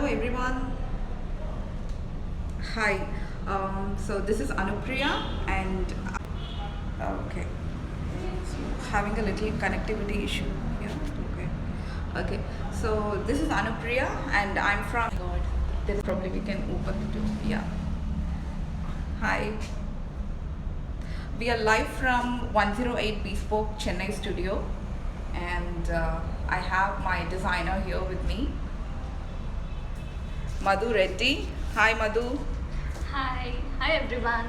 everyone. Hi. So this is Anupriya and okay. So having a little connectivity issue here. Okay. Okay. So this is Anupriya and I'm from God. Then probably we can open it too. Yeah. Hi. We are live from 108 Bespoke Chennai studio and I have my designer here with me, Madhu Reddy. Hi Madhu. Hi everyone.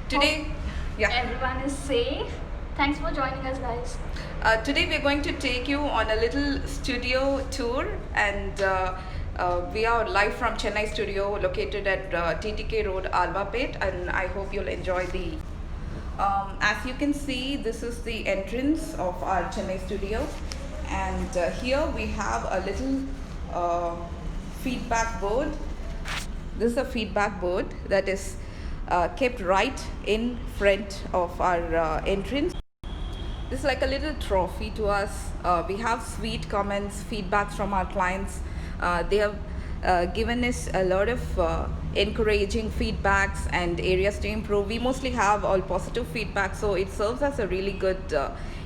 Today, Hope yeah. everyone is safe. Thanks for joining us, guys. Today we're going to take you on a little studio tour and we are live from Chennai studio located at TTK Road, Albapet, and I hope you'll enjoy the as you can see, this is the entrance of our Chennai studio and here we have a little feedback board. This is a feedback board that is kept right in front of our entrance. This is like a little trophy to us. We have sweet comments, feedbacks from our clients. They have given us a lot of encouraging feedbacks and areas to improve. We mostly have all positive feedback, so it serves as a really good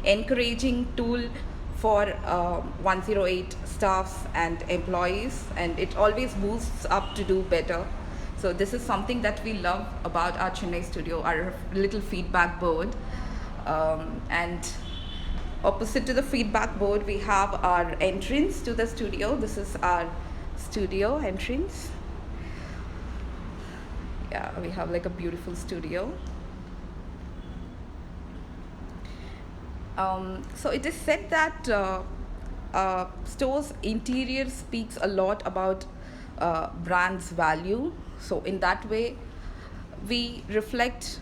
encouraging tool for 108 staffs and employees, and it always boosts up to do better. So this is something that we love about our Chennai studio, our little feedback board. And opposite to the feedback board we have our entrance to the studio. This is our studio entrance. Yeah, we have like a beautiful studio. So it is said that store's interior speaks a lot about brand's value. So in that way, we reflect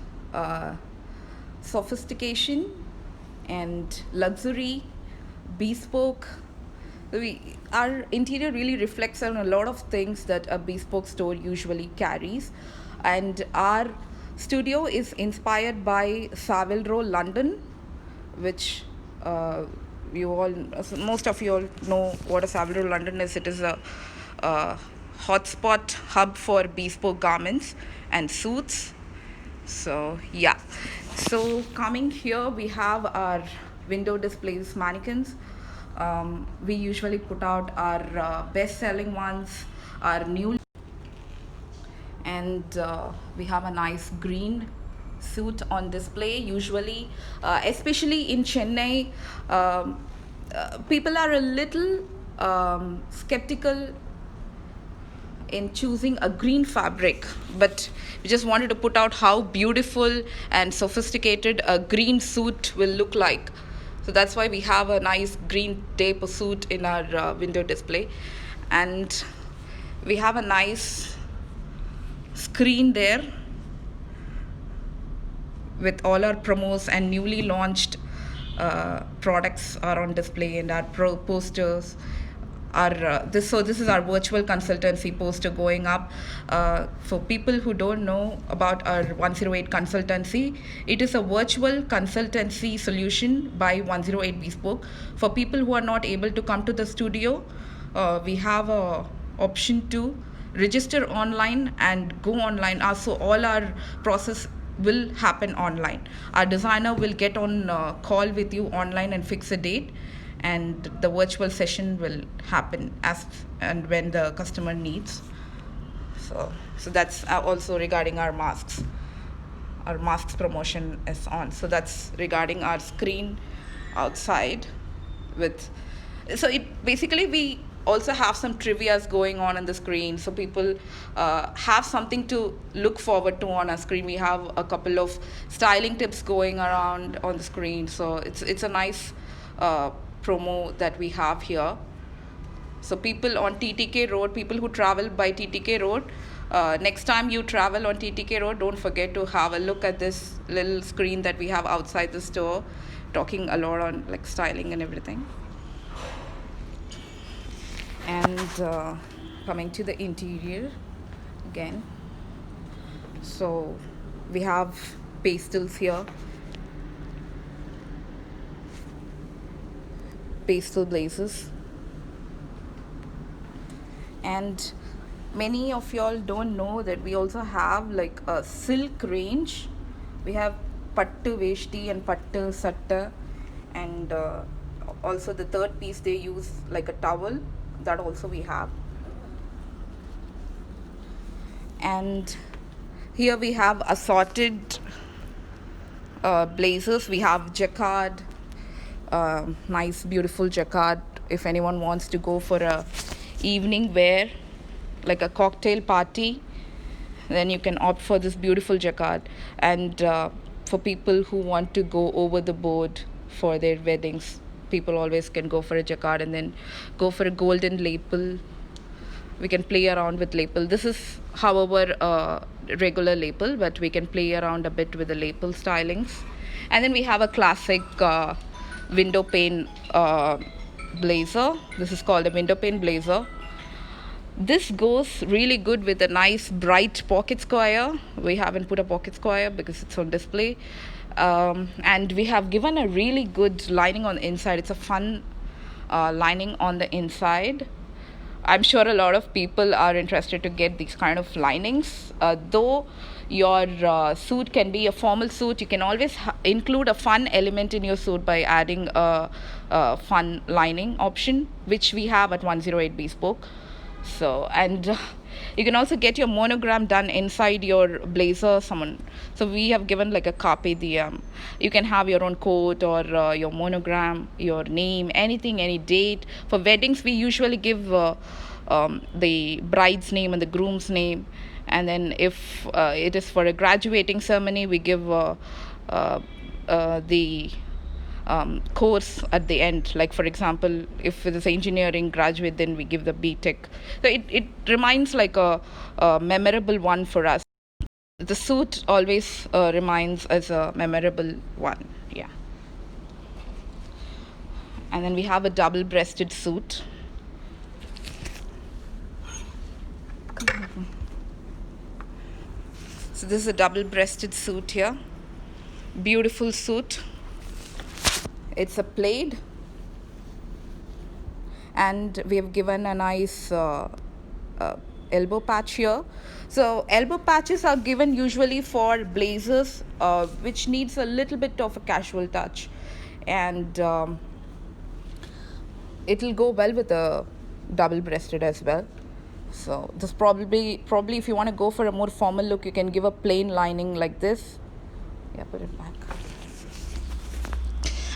sophistication and luxury, bespoke. Our interior really reflects on a lot of things that a bespoke store usually carries, and our studio is inspired by Savile Row, London, which you all, most of you all know what a Savile Row, London is. It is a hotspot hub for bespoke garments and suits. So yeah, so coming here we have our window displays mannequins. We usually put out our best selling ones, our new, and we have a nice green suit on display. Usually especially in Chennai, people are a little skeptical in choosing a green fabric, but we just wanted to put out how beautiful and sophisticated a green suit will look like. So that's why we have a nice green tape suit in our window display, and we have a nice screen there with all our promos and newly launched products are on display, and our posters. This is our virtual consultancy poster going up. For people who don't know about our 108 consultancy, it is a virtual consultancy solution by 108 Bespoke. For people who are not able to come to the studio, we have a option to register online and go online. So all our process will happen online. Our designer will get on call with you online and fix a date, and the virtual session will happen as and when the customer needs. So that's also regarding our masks. Our masks promotion is on. So that's regarding our screen outside with. So it basically we also have some trivias going on the screen, so people have something to look forward to on our screen. We have a couple of styling tips going around on the screen, so it's a nice promo that we have here. So people on TTK Road, people who travel by TTK Road, next time you travel on TTK Road, don't forget to have a look at this little screen that we have outside the store, talking a lot on like styling and everything. And coming to the interior again, so we have pastels here, pastel blazes, and many of y'all don't know that we also have like a silk range. We have pattu veshti and pattu satta, and also the third piece they use like a towel, that also we have. And here we have assorted blazers. We have jacquard, nice beautiful jacquard if anyone wants to go for a evening wear like a cocktail party, then you can opt for this beautiful jacquard. And for people who want to go over the board for their weddings, people always can go for a jacquard and then go for a golden lapel. We can play around with lapel. This is, however, a regular lapel, but we can play around a bit with the lapel stylings. And then we have a classic window pane blazer. This is called a window pane blazer. This goes really good with a nice bright pocket square. We haven't put a pocket square because it's on display. And we have given a really good lining on the inside. It's a fun lining on the inside. I'm sure a lot of people are interested to get these kind of linings. Though your suit can be a formal suit, you can always include a fun element in your suit by adding a fun lining option, which we have at 108 Bespoke. So, and you can also get your monogram done inside your blazer. So we have given like a carpe diem. You can have your own quote or your monogram, your name, anything, any date. For weddings, we usually give the bride's name and the groom's name. And then if it is for a graduating ceremony, we give the course at the end. Like for example, if it is engineering graduate, then we give the BTech. So it reminds like a memorable one for us. The suit always reminds as a memorable one. Yeah. And then we have a double-breasted suit. So this is a double-breasted suit here. Beautiful suit. It's a plaid, and we have given a nice elbow patch here. So elbow patches are given usually for blazers which needs a little bit of a casual touch, and it'll go well with a double breasted as well. So this probably if you want to go for a more formal look, you can give a plain lining like this. Yeah, put it back.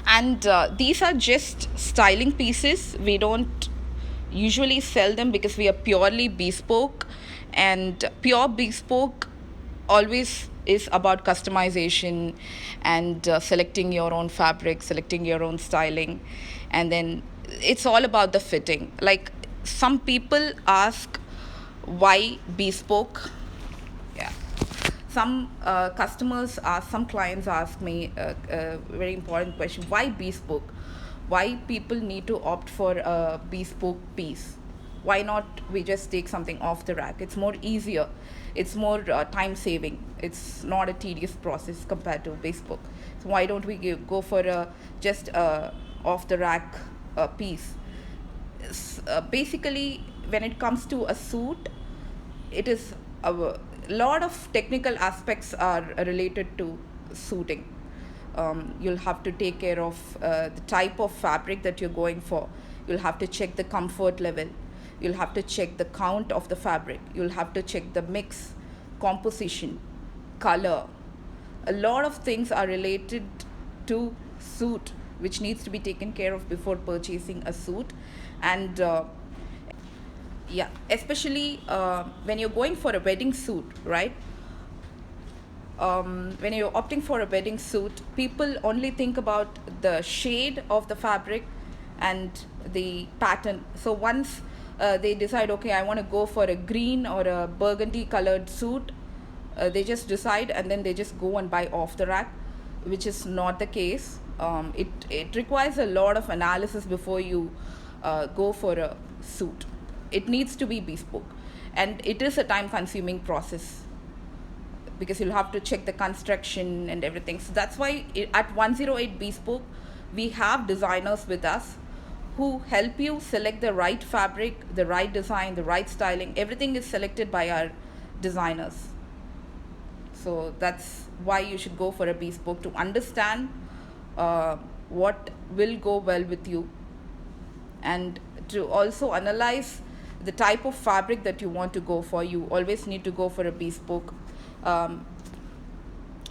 And these are just styling pieces. We don't usually sell them because we are purely bespoke, and pure bespoke always is about customization and selecting your own fabric, selecting your own styling, and then it's all about the fitting. Like some people ask why bespoke. Yeah, some some clients ask me a very important question: why bespoke? Why people need to opt for a bespoke piece? Why not we just take something off the rack? It's more easier, it's more time saving, it's not a tedious process compared to bespoke. So why don't we go for just a off the rack piece? Basically, when it comes to a suit, it is a lot of technical aspects are related to suiting. You'll have to take care of the type of fabric that you're going for. You'll have to check the comfort level. You'll have to check the count of the fabric. You'll have to check the mix, composition, color. A lot of things are related to suit, which needs to be taken care of before purchasing a suit. And yeah, especially when you're going for a wedding suit, right? When you're opting for a wedding suit, people only think about the shade of the fabric and the pattern. So once they decide, okay, I want to go for a green or a burgundy colored suit, they just decide and then they just go and buy off the rack, which is not the case. It requires a lot of analysis before you go for a suit. It needs to be bespoke, and it is a time consuming process because you'll have to check the construction and everything. So that's why at 108 Bespoke, we have designers with us who help you select the right fabric, the right design, the right styling. Everything is selected by our designers. So that's why you should go for a bespoke, to understand what will go well with you, and to also analyze the type of fabric that you want to go for. You always need to go for a bespoke. Um,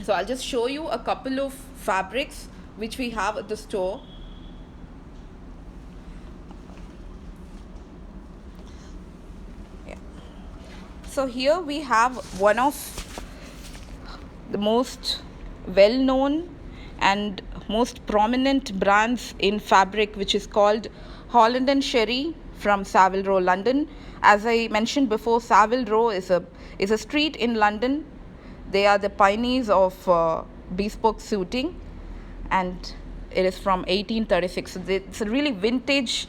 so I'll just show you a couple of fabrics which we have at the store. Yeah. So here we have one of the most well known and most prominent brands in fabric, which is called Holland and Sherry from Savile Row, London. As I mentioned before, Savile Row is a street in London. They are the pioneers of bespoke suiting, and it is from 1836. So it's a really vintage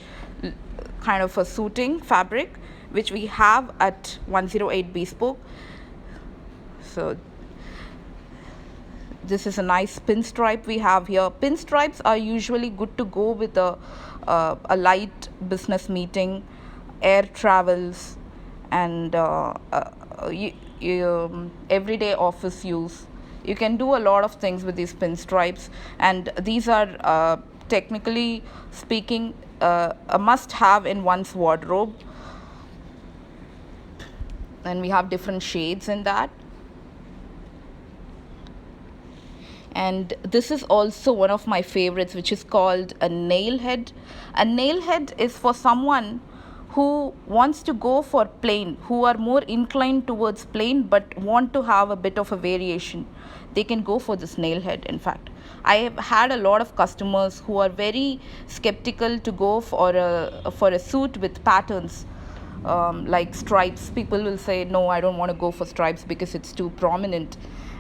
kind of a suiting fabric, which we have at 108 Bespoke. So this is a nice pinstripe we have here. Pinstripes are usually good to go with a light business meeting, air travels, and everyday office use. You can do a lot of things with these pinstripes, and these are technically speaking a must-have in one's wardrobe. And we have different shades in that. And this is also one of my favorites, which is called a nail head. A nail head is for someone who wants to go for plain, who are more inclined towards plain but want to have a bit of a variation. They can go for this nail head. In fact, I have had a lot of customers who are very skeptical to go for a suit with patterns, like stripes. People will say, no, I don't want to go for stripes because it's too prominent.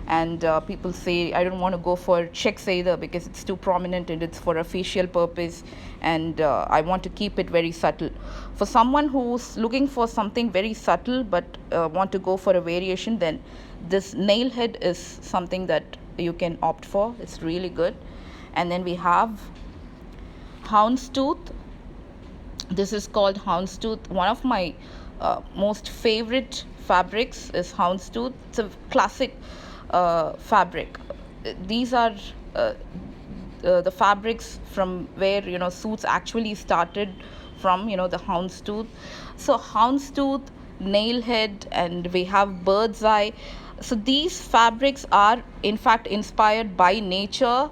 And people say, I don't want to go for checks either because it's too prominent and it's for a facial purpose, and I want to keep it very subtle. For someone who's looking for something very subtle but want to go for a variation, then this nail head is something that you can opt for. It's really good. And then we have houndstooth. This is called houndstooth. One of my most favorite fabrics is houndstooth. It's a classic fabric. These are the fabrics from where suits actually started from, the houndstooth. So houndstooth, nail head, and we have bird's eye. So these fabrics are in fact inspired by nature.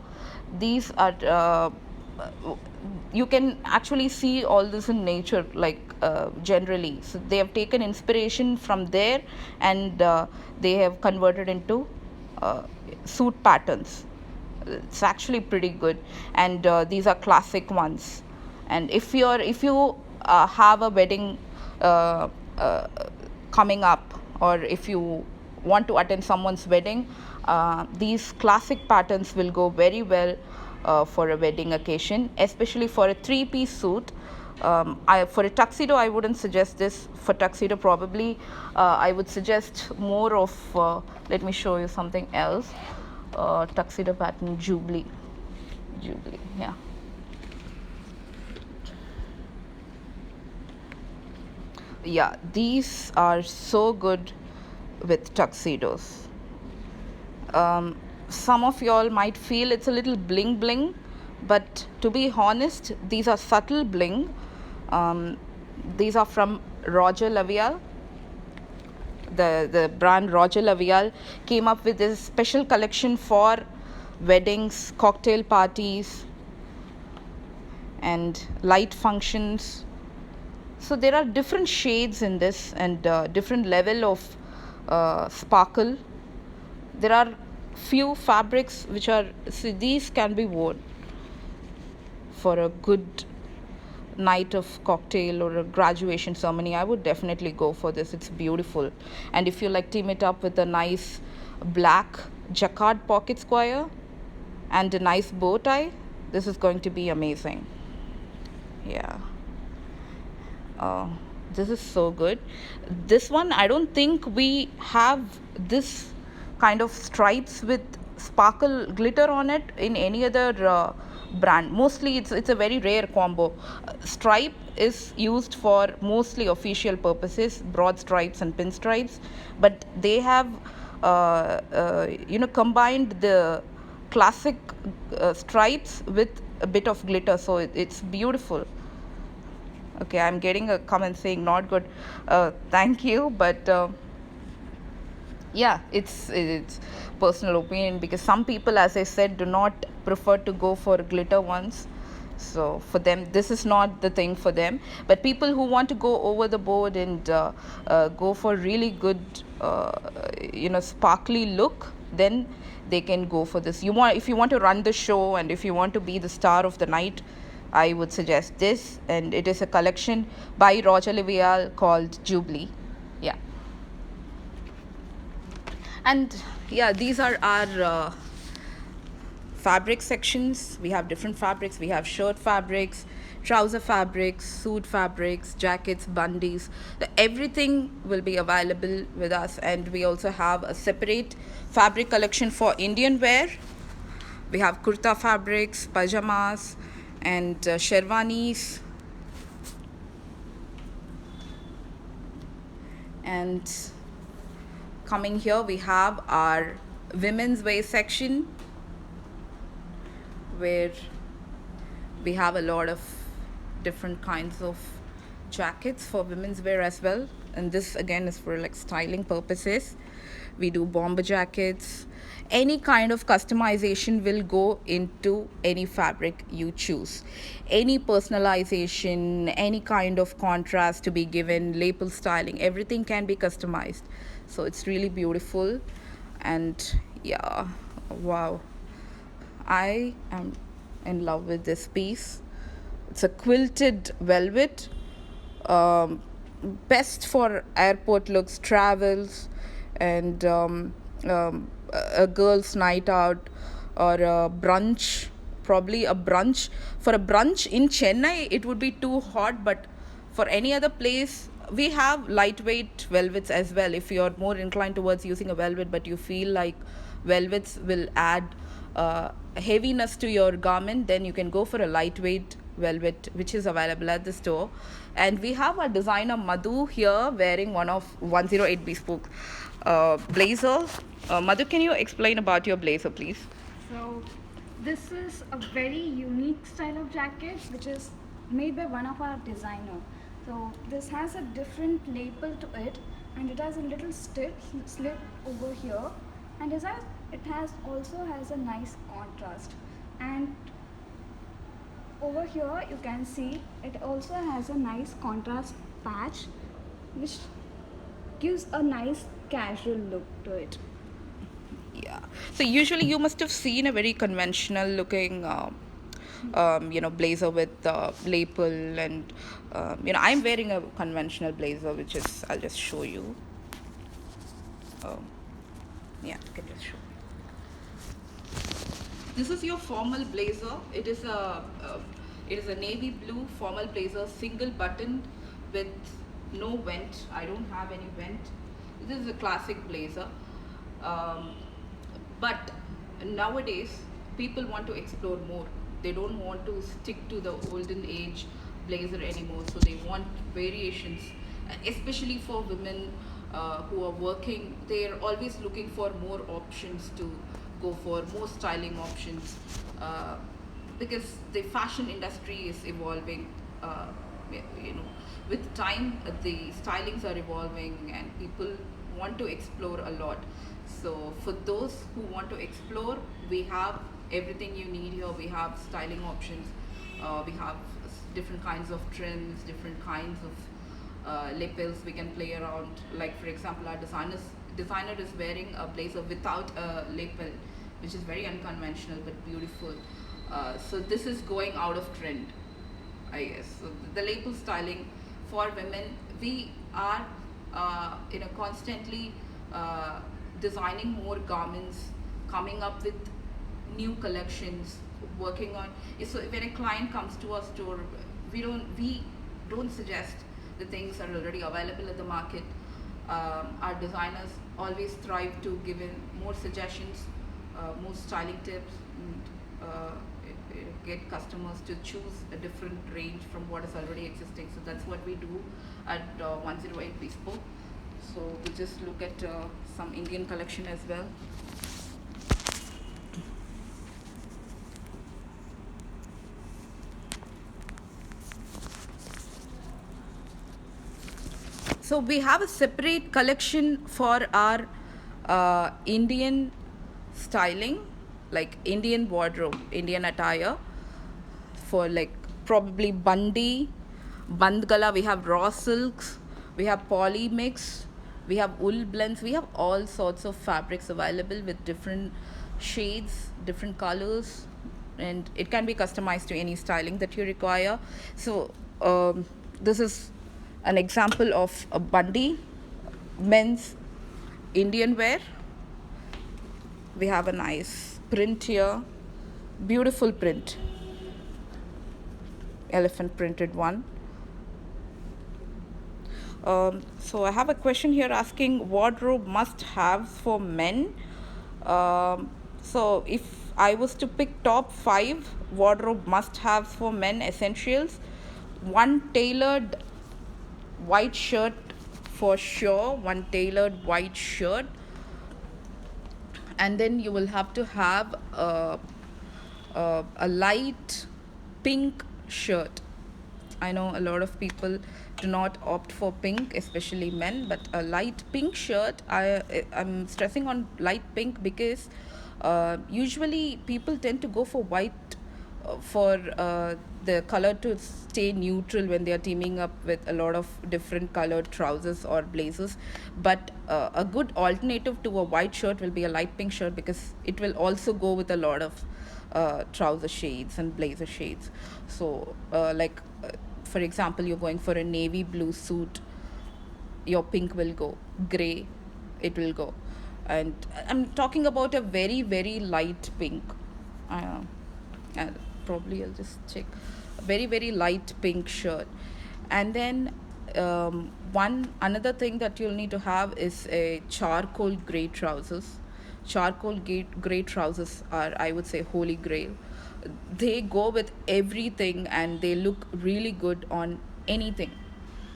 These are you can actually see all this in nature, like generally. So they have taken inspiration from there, and they have converted into suit patterns. It's actually pretty good, and these are classic ones. And if you have a wedding coming up, or if you want to attend someone's wedding, these classic patterns will go very well for a wedding occasion, especially for a three-piece suit. For a tuxedo, I wouldn't suggest this. For tuxedo, probably I would suggest more of, let me show you something else. Tuxedo pattern, Jubilee, yeah. Yeah, these are so good with tuxedos. Some of y'all might feel it's a little bling bling, but to be honest, these are subtle bling. These are from Roger Lavial. The brand Roger Lavial came up with this special collection for weddings, cocktail parties, and light functions. So there are different shades in this, and different level of sparkle. There are few fabrics which are, see, these can be worn for a good night of cocktail or a graduation ceremony. I would definitely go for this. It's beautiful. And if you like team it up with a nice black jacquard pocket square and a nice bow tie, this is going to be amazing. Yeah. This is so good. This one, I don't think we have this kind of stripes with sparkle glitter on it in any other brand. Mostly it's a very rare combo. Stripe is used for mostly official purposes, broad stripes and pinstripes, but they have combined the classic stripes with a bit of glitter, so it's beautiful. Okay, I'm getting a comment saying not good. Thank you, but yeah, it's personal opinion, because some people, as I said, do not prefer to go for glitter ones. So for them, this is not the thing for them. But people who want to go over the board and go for really good sparkly look, then they can go for this. If you want to run the show and if you want to be the star of the night, I would suggest this. And it is a collection by Roger Livial called Jubilee. Yeah. And yeah, these are our fabric sections. We have different fabrics. We have shirt fabrics, trouser fabrics, suit fabrics, jackets, bundles. Everything will be available with us. And we also have a separate fabric collection for Indian wear. We have kurta fabrics, pajamas, and sherwanis. And coming here, we have our women's wear section, where we have a lot of different kinds of jackets for women's wear as well. And this again is for like styling purposes. We do bomber jackets. Any kind of customization will go into any fabric you choose. Any personalization, any kind of contrast to be given, label styling, everything can be customized. So it's really beautiful. And yeah, wow, I am in love with this piece. It's a quilted velvet, best for airport looks, travels, and a girl's night out, or a brunch. Probably a brunch. For a brunch in Chennai, it would be too hot, but for any other place, we have lightweight velvets as well. If you're more inclined towards using a velvet, but you feel like velvets will add heaviness to your garment, then you can go for a lightweight velvet, which is available at the store. And we have our designer Madhu here wearing one of 108 Bespoke blazer. Madhu, can you explain about your blazer, please? So, this is a very unique style of jacket which is made by one of our designer. So, this has a different label to it, and it has a little slit over here, and it also has a nice contrast. And over here you can see it also has a nice contrast patch which gives a nice casual look to it. Yeah. So usually you must have seen a very conventional looking, blazer with lapel, and I'm wearing a conventional blazer, which is, I'll just show you. Yeah, I can just show. This is your formal blazer. It is a navy blue formal blazer, single button with no vent. I don't have any vent. This is a classic blazer. But nowadays, people want to explore more. They don't want to stick to the olden age blazer anymore. So they want variations, especially for women who are working. They're always looking for more options to go for, more styling options, because the fashion industry is evolving. With time, the stylings are evolving and people want to explore a lot. So for those who want to explore, we have everything you need here. We have styling options. We have different kinds of trims, different kinds of lapels we can play around. Like for example, our designer is wearing a blazer without a lapel, which is very unconventional but beautiful. So this is going out of trend, I guess. So the label styling for women, we are constantly designing more garments, coming up with new collections, working on. So when a client comes to our store, we don't suggest the things that are already available at the market. Our designers always strive to give in more suggestions, more styling tips. And uh, get customers to choose a different range from what is already existing. So that's what we do at 108 Bespoke. So we'll just look at some Indian collection as well. So we have a separate collection for our Indian styling, like Indian wardrobe, Indian attire, for like probably bandi, bandgala. We have raw silks, we have poly mix, we have wool blends. We have all sorts of fabrics available with different shades, different colors, and it can be customized to any styling that you require. So this is an example of a bandi, men's Indian wear. We have a nice print here, beautiful print, elephant printed one. So I have a question here asking wardrobe must-haves for men. So if I was to pick top 5 wardrobe must-haves for men essentials, one tailored white shirt for sure, one tailored white shirt, and then you will have to have a light pink shirt. I know a lot of people do not opt for pink, especially men, but a light pink shirt. I'm stressing on light pink because usually people tend to go for white for the color to stay neutral when they are teaming up with a lot of different colored trousers or blazers. But a good alternative to a white shirt will be a light pink shirt because it will also go with a lot of trouser shades and blazer shades. So for example, you're going for a navy blue suit, your pink will go, gray it will go, and I'm talking about a very very light pink. uh, and probably I'll just check a very very light pink shirt. And then one another thing that you'll need to have is a charcoal gray trousers. Charcoal gray trousers are, I would say, holy grail. They go with everything and they look really good on anything,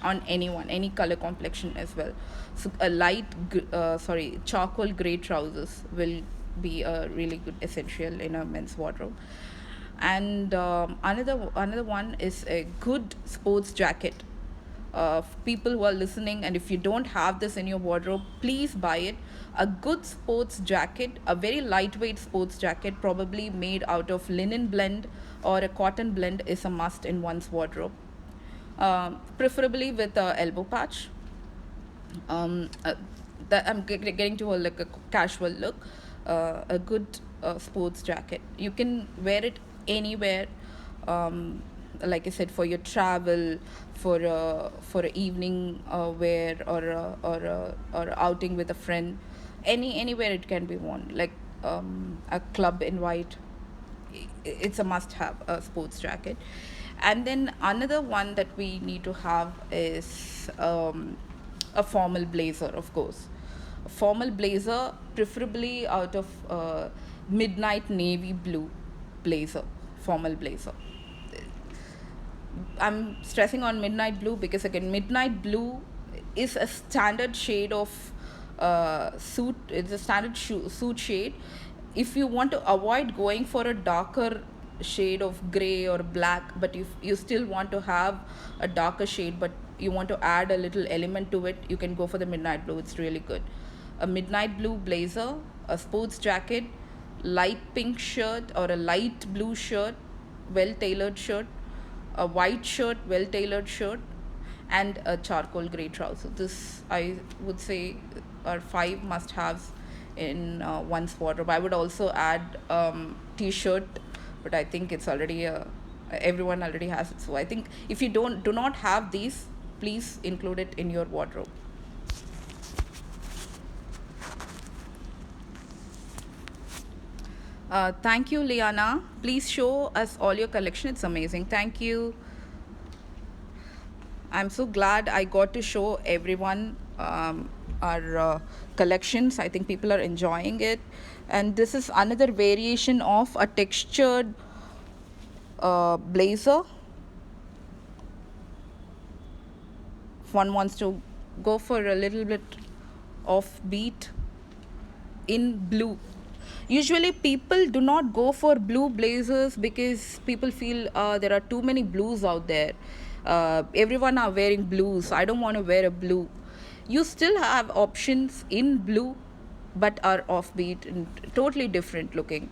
on anyone, any color complexion as well. So a charcoal gray trousers will be a really good essential in a men's wardrobe. And another one is a good sports jacket. People who are listening, and if you don't have this in your wardrobe, please buy it. A good sports jacket, a very lightweight sports jacket, probably made out of linen blend or a cotton blend, is a must in one's wardrobe. Preferably with a elbow patch. um, uh, that I'm getting to like a casual look. A good sports jacket, you can wear it anywhere. Like I said, for your travel, for a evening wear, or outing with a friend, anywhere it can be worn, like a club invite. It's a must have, a sports jacket. And then another one that we need to have is a formal blazer, of course. A formal blazer, preferably out of midnight navy blue blazer, formal blazer. I'm stressing on midnight blue because again, midnight blue is a standard shade of suit. It's a standard suit shade. If you want to avoid going for a darker shade of gray or black, but if you still want to have a darker shade, but you want to add a little element to it, you can go for the midnight blue. It's really good. A midnight blue blazer, a sports jacket, light pink shirt or a light blue shirt, well tailored shirt, a white shirt, well tailored shirt, and a charcoal gray trouser. This, I would say, are 5 must haves in one's wardrobe. I would also add t shirt, but I think it's already everyone already has it. So I think if you do not have these, please include it in your wardrobe. Thank you, Liana. Please show us all your collection. It's amazing. Thank you. I'm so glad I got to show everyone our collections. I think people are enjoying it. And this is another variation of a textured blazer. If one wants to go for a little bit offbeat in blue. Usually people do not go for blue blazers because people feel there are too many blues out there. Everyone are wearing blues. I don't want to wear a blue. You still have options in blue but are offbeat and totally different looking.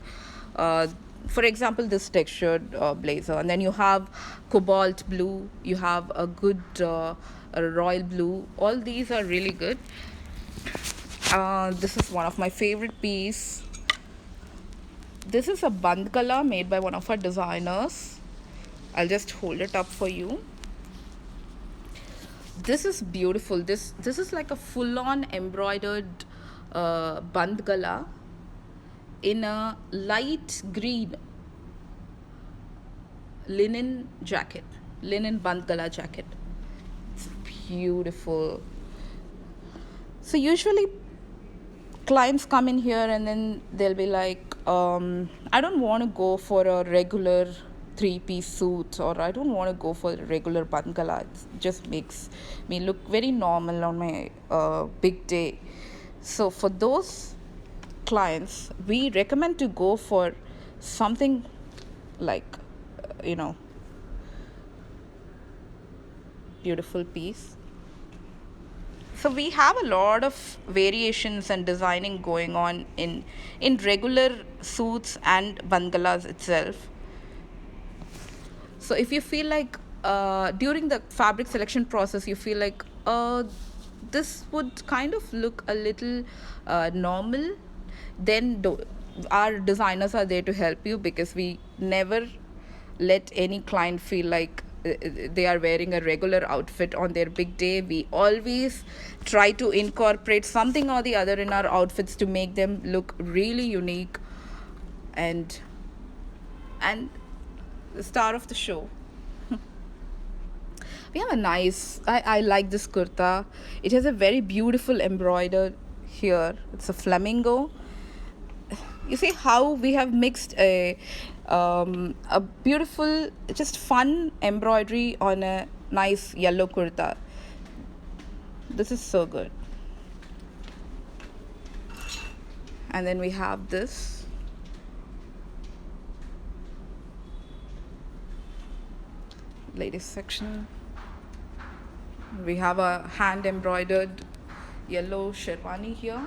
uh, for example, this textured blazer, and then you have cobalt blue, you have a good a royal blue. All these are really good. This is one of my favorite piece. This is a band gala made by one of our designers. I'll just hold it up for you. This is beautiful. This is like a full-on embroidered band gala in a light green linen jacket, linen band gala jacket. It's beautiful. So usually clients come in here and then they'll be like, I don't want to go for a regular three-piece suit, or I don't want to go for a regular band gala. It just makes me look very normal on my big day. So for those clients, we recommend to go for something like, you know, beautiful piece. So we have a lot of variations and designing going on in regular suits and bangalas itself. So if you feel like during the fabric selection process you feel like this would kind of look a little normal, then our designers are there to help you, because we never let any client feel like they are wearing a regular outfit on their big day. We always try to incorporate something or the other in our outfits to make them look really unique and the star of the show. We have a nice, I like this kurta. It has a very beautiful embroidered here. It's a flamingo. You see how we have mixed a beautiful, just fun embroidery on a nice yellow kurta. This is so good. And then we have this. Ladies section. We have a hand embroidered yellow sherwani here.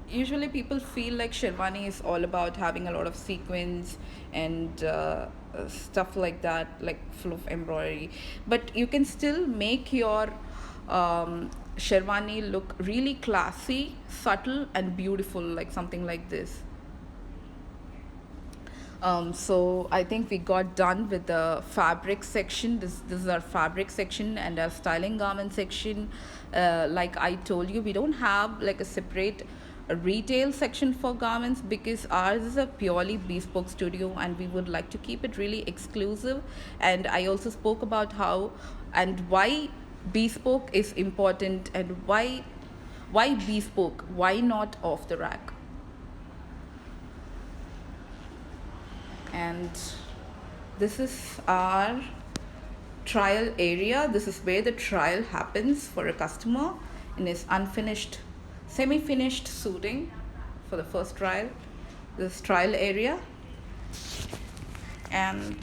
Usually people feel like sherwani is all about having a lot of sequins and stuff like that, like full of embroidery, but you can still make your sherwani look really classy, subtle and beautiful, like something like this. So I think we got done with the fabric section. This is our fabric section and our styling garment section. Like I told you, we don't have like a separate retail section for garments because ours is a purely bespoke studio and we would like to keep it really exclusive. And I also spoke about how and why bespoke is important and why bespoke, why not off the rack. And this is our trial area. This is where the trial happens for a customer in his unfinished, semi-finished suiting for the first trial. This trial area. And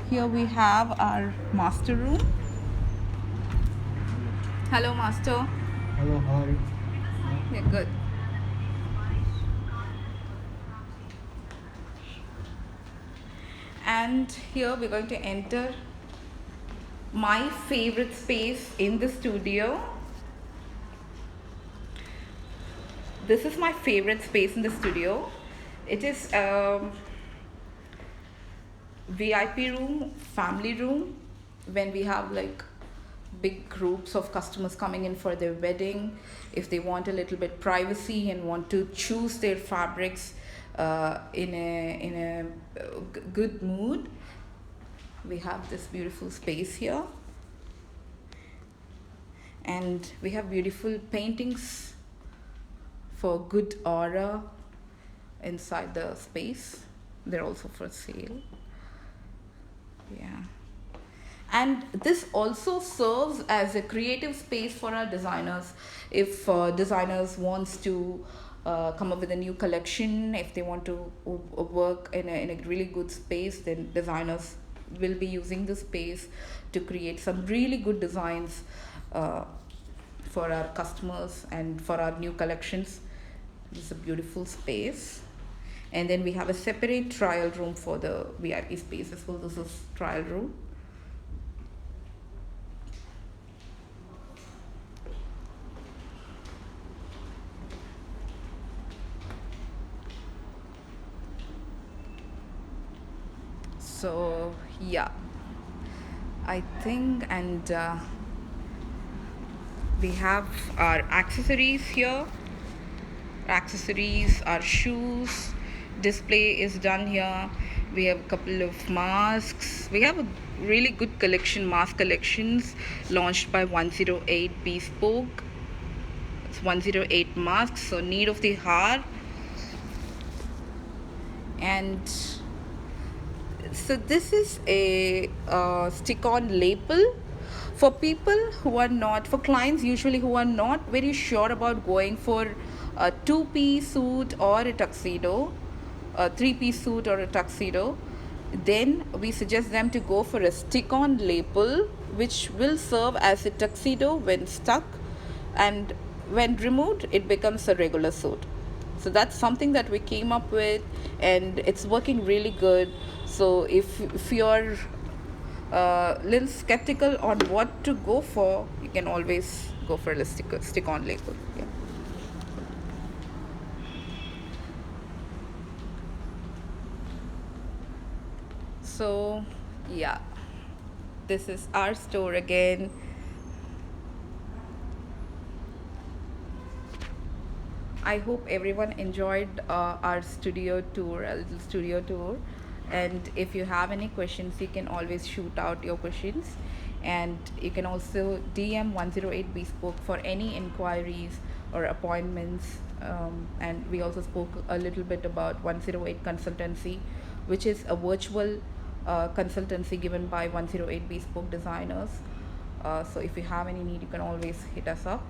here we have our master room. Hello, master. Hello, how are you? Yeah, good. And here we're going to enter my favorite space in the studio. This is my favorite space in the studio. It is VIP room, family room, when we have like big groups of customers coming in for their wedding. If they want a little bit privacy and want to choose their fabrics in a good mood, we have this beautiful space here. And we have beautiful paintings for good aura inside the space. They're also for sale. Yeah. And this also serves as a creative space for our designers. If designers wants to come up with a new collection, if they want to work in a really good space, then designers will be using the space to create some really good designs uh, for our customers and for our new collections. This is a beautiful space. And then we have a separate trial room for the VIP spaces. So this is trial room. So yeah, I think, and we have our accessories here. Accessories, our shoes display is done here. We have a couple of masks. We have a really good collection, mask collections launched by 108 Bespoke. It's 108 masks, so need of the hour. And so this is a stick-on label for people who are not, for clients usually who are not very sure about going for a two-piece suit or a tuxedo, a three-piece suit or a tuxedo. Then we suggest them to go for a stick-on label, which will serve as a tuxedo when stuck, and when removed it becomes a regular suit. So that's something that we came up with, and it's working really good. So if you're a little skeptical on what to go for, you can always go for a stick on label. Yeah. So yeah, this is our store again. I hope everyone enjoyed our studio tour, a little studio tour. And if you have any questions, you can always shoot out your questions. And you can also DM 108 Bespoke for any inquiries or appointments. And we also spoke a little bit about 108 Consultancy, which is a virtual consultancy given by 108 Bespoke designers. So if you have any need, you can always hit us up.